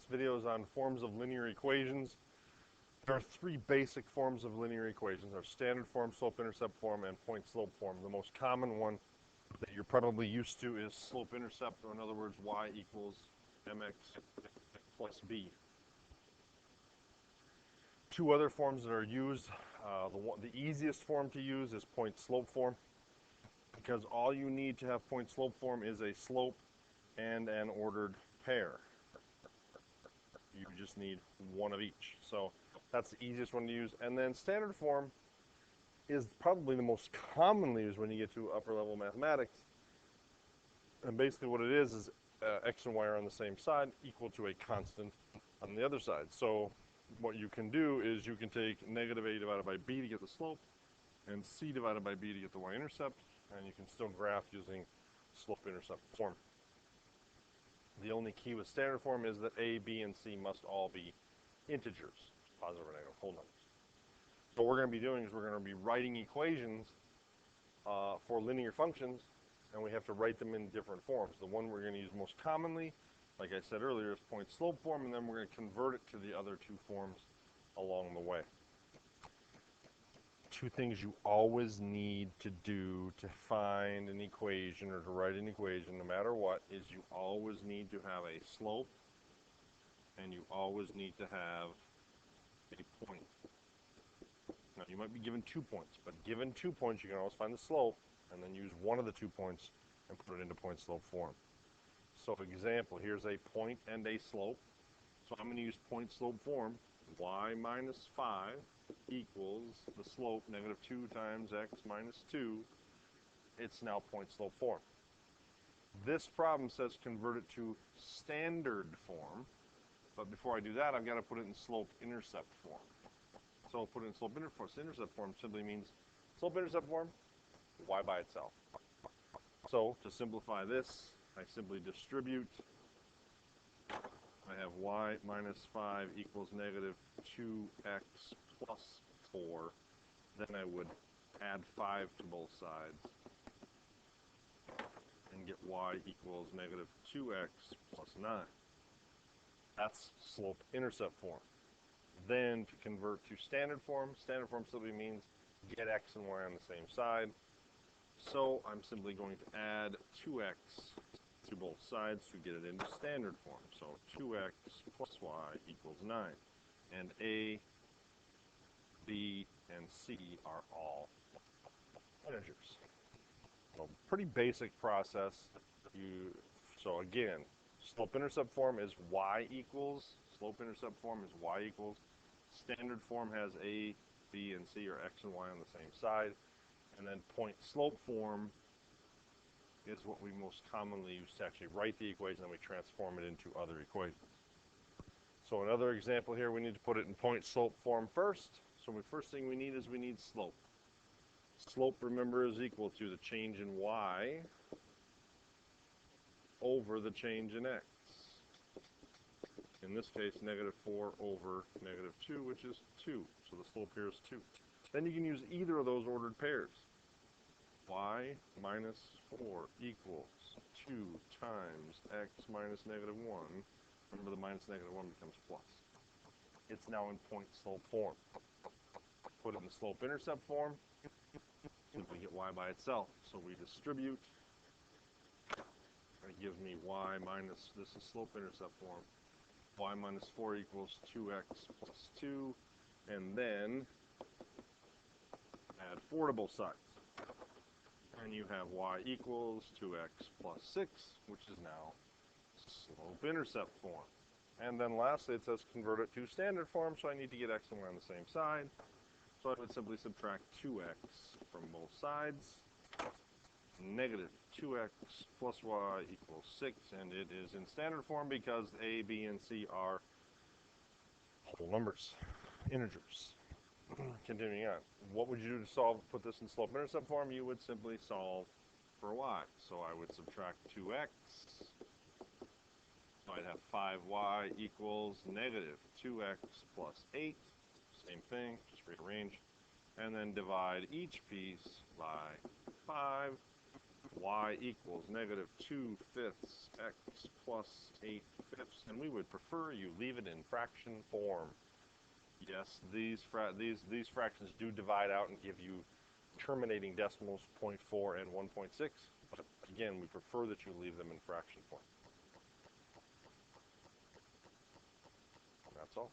This video is on forms of linear equations. There are three basic forms of linear equations. Our standard form, slope-intercept form, and point-slope form. The most common one that you're probably used to is slope-intercept, or in other words, y equals mx plus b. Two other forms that are used. The easiest form to use is point-slope form, because all you need to have point-slope form is a slope and an ordered pair. You just need one of each. So that's the easiest one to use. And then standard form is probably the most commonly used when you get to upper level mathematics. And basically what it is x and y are on the same side equal to a constant on the other side. So what you can do is you can take negative a divided by b to get the slope and c divided by b to get the y-intercept, and you can still graph using slope-intercept form. The only key with standard form is that a, b, and c must all be integers, positive or negative whole numbers. So what we're going to be doing is we're going to be writing equations for linear functions, and we have to write them in different forms. The one we're going to use most commonly, like I said earlier, is point-slope form, and then we're going to convert it to the other two forms along the way. Two things you always need to do to find an equation or to write an equation, no matter what, is you always need to have a slope and you always need to have a point. Now, you might be given 2 points, but given 2 points, you can always find the slope and then use one of the 2 points and put it into point-slope form. So, for example, here's a point and a slope. So I'm going to use point-slope form. Y minus 5 equals the slope, negative 2 times x minus 2. It's now point-slope form. This problem says convert it to standard form. But before I do that, I've got to put it in slope-intercept form. So I'll put it in slope-intercept form simply means slope-intercept form, y by itself. So to simplify this, I simply distribute. I have y minus 5 equals negative 2x plus 4. Then I would add 5 to both sides and get y equals negative 2x plus 9. That's slope-intercept form. Then to convert to standard form simply means get x and y on the same side. So I'm simply going to add 2x to both sides to get it into standard form. So 2x plus y equals 9. And a, b, and c are all integers. So pretty basic process. So again, slope-intercept form is y equals. Slope-intercept form is y equals. Standard form has a, b, and c, or x and y on the same side. And then point-slope form is what we most commonly use to actually write the equation, and we transform it into other equations. So another example here, we need to put it in point-slope form first. So the first thing we need is we need slope. Slope, remember, is equal to the change in y over the change in x. In this case, negative 4 over negative 2, which is 2. So the slope here is 2. Then you can use either of those ordered pairs. Y minus 4 equals 2 times x minus negative 1. Remember, the minus negative 1 becomes plus. It's now in point-slope form. Put it in the slope-intercept form. Simply get y by itself. So we distribute. That gives me y minus, this is slope-intercept form. Y minus 4 equals 2x plus 2. And then add 4 to both sides. And you have y equals 2x plus 6, which is now slope-intercept form. And then lastly, it says convert it to standard form, so I need to get x and y on the same side. So I would simply subtract 2x from both sides. Negative 2x plus y equals 6, and it is in standard form because a, b, and c are whole numbers, integers. Continuing on, what would you do to put this in slope-intercept form? You would simply solve for y. So I would subtract 2x. So I'd have 5y equals negative 2x plus 8. Same thing, just rearrange. And then divide each piece by 5. y equals -2/5 x plus 8/5, and we would prefer you leave it in fraction form. Yes, these fractions do divide out and give you terminating decimals 0.4 and 1.6, but again, we prefer that you leave them in fraction form. That's all.